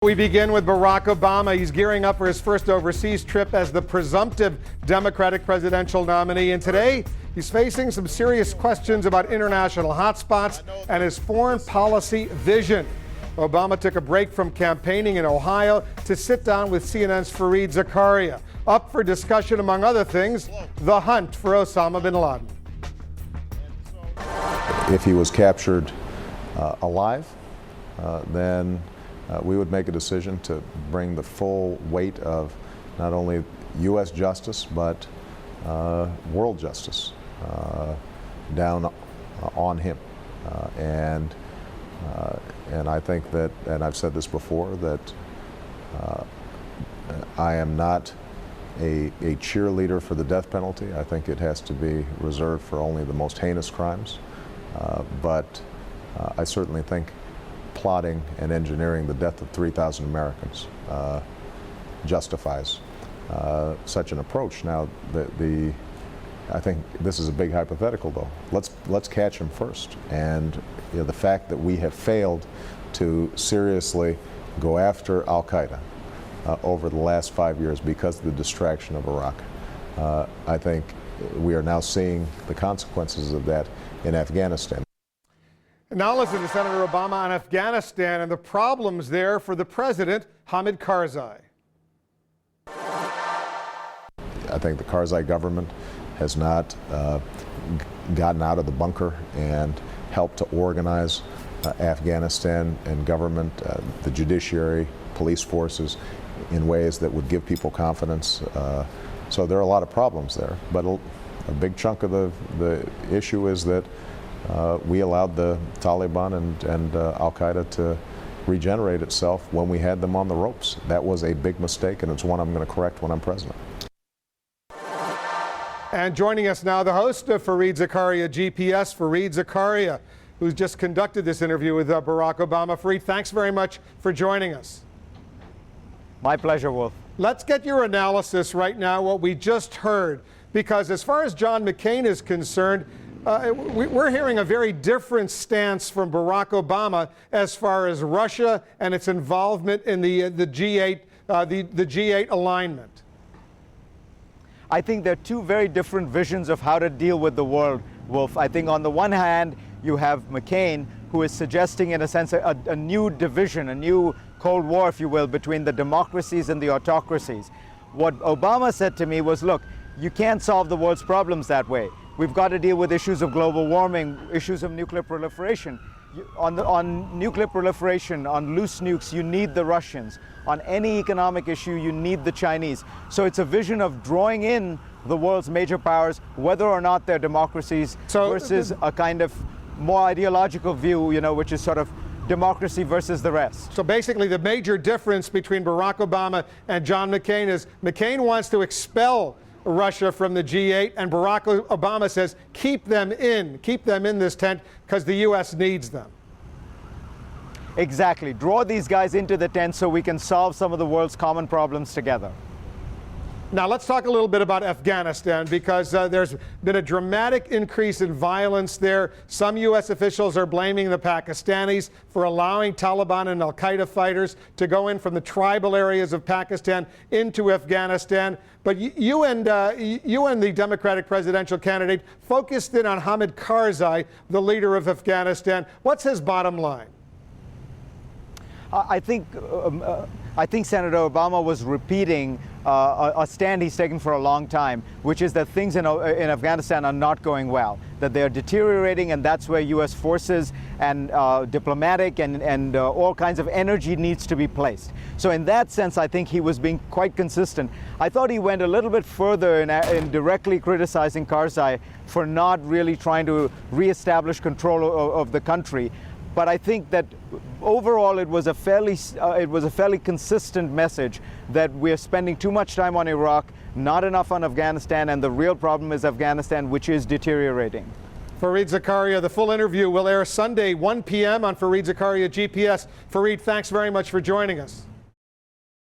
We begin with Barack Obama. He's gearing up for his first overseas trip as the presumptive Democratic presidential nominee. And today, he's facing some serious questions about international hotspots and his foreign policy vision. Obama took a break from campaigning in Ohio to sit down with CNN's Fareed Zakaria. Up for discussion, among other things, the hunt for Osama Bin Laden. If he was captured alive, then we would make a decision to bring the full weight of not only U.S. justice, but world justice down on him. And I think that, and I've said this before, that I am not a cheerleader for the death penalty. I think it has to be reserved for only the most heinous crimes. But I certainly think plotting and engineering the death of 3,000 Americans justifies such an approach. Now, I think this is a big hypothetical, though. Let's catch him first. And the fact that we have failed to seriously go after al-Qaeda over the last 5 years because of the distraction of Iraq, I think we are now seeing the consequences of that in Afghanistan. Now listen to Senator Obama on Afghanistan and the problems there for the president, Hamid Karzai. I think the Karzai government has not gotten out of the bunker and helped to organize Afghanistan and government, the judiciary, police forces in ways that would give people confidence. So there are a lot of problems there. But a big chunk of the issue is that we allowed the Taliban and al-Qaeda to regenerate itself when we had them on the ropes. That was a big mistake, and it's one I'm going to correct when I'm president. And joining us now, the host of Fareed Zakaria GPS, Fareed Zakaria, who's just conducted this interview with Barack Obama. Fareed, thanks very much for joining us. My pleasure, Wolf. Let's get your analysis right now, what we just heard, because as far as John McCain is concerned, we're hearing a very different stance from Barack Obama as far as Russia and its involvement in the G8 alignment. I think there are two very different visions of how to deal with the world, Wolf. I think on the one hand, you have McCain, who is suggesting, in a sense, a new division, a new Cold War, if you will, between the democracies and the autocracies. What Obama said to me was, look, you can't solve the world's problems that way. We've got to deal with issues of global warming, issues of nuclear proliferation. On nuclear proliferation, on loose nukes, you need the Russians. On any economic issue, you need the Chinese. So it's a vision of drawing in the world's major powers, whether or not they're democracies, versus a kind of more ideological view, which is sort of democracy versus the rest. So basically the major difference between Barack Obama and John McCain is McCain wants to expel Russia from the G8, and Barack Obama says keep them in this tent because the U.S. needs them. Exactly. Draw these guys into the tent so we can solve some of the world's common problems together. Now let's talk a little bit about Afghanistan, because there's been a dramatic increase in violence there. Some U.S. officials are blaming the Pakistanis for allowing Taliban and al-Qaeda fighters to go in from the tribal areas of Pakistan into Afghanistan. But you and the Democratic presidential candidate focused in on Hamid Karzai, the leader of Afghanistan. What's his bottom line? I think Senator Obama was repeating a stand he's taken for a long time, which is that things in Afghanistan are not going well, that they are deteriorating, and that's where U.S. forces and diplomatic and all kinds of energy needs to be placed. So in that sense, I think he was being quite consistent. I thought he went a little bit further in directly criticizing Karzai for not really trying to reestablish control of the country. But I think that overall it was a fairly consistent message that we're spending too much time on Iraq, not enough on Afghanistan, and the real problem is Afghanistan, which is deteriorating. Fareed Zakaria, the full interview will air Sunday, 1 p.m. on Fareed Zakaria GPS. Fareed, thanks very much for joining us.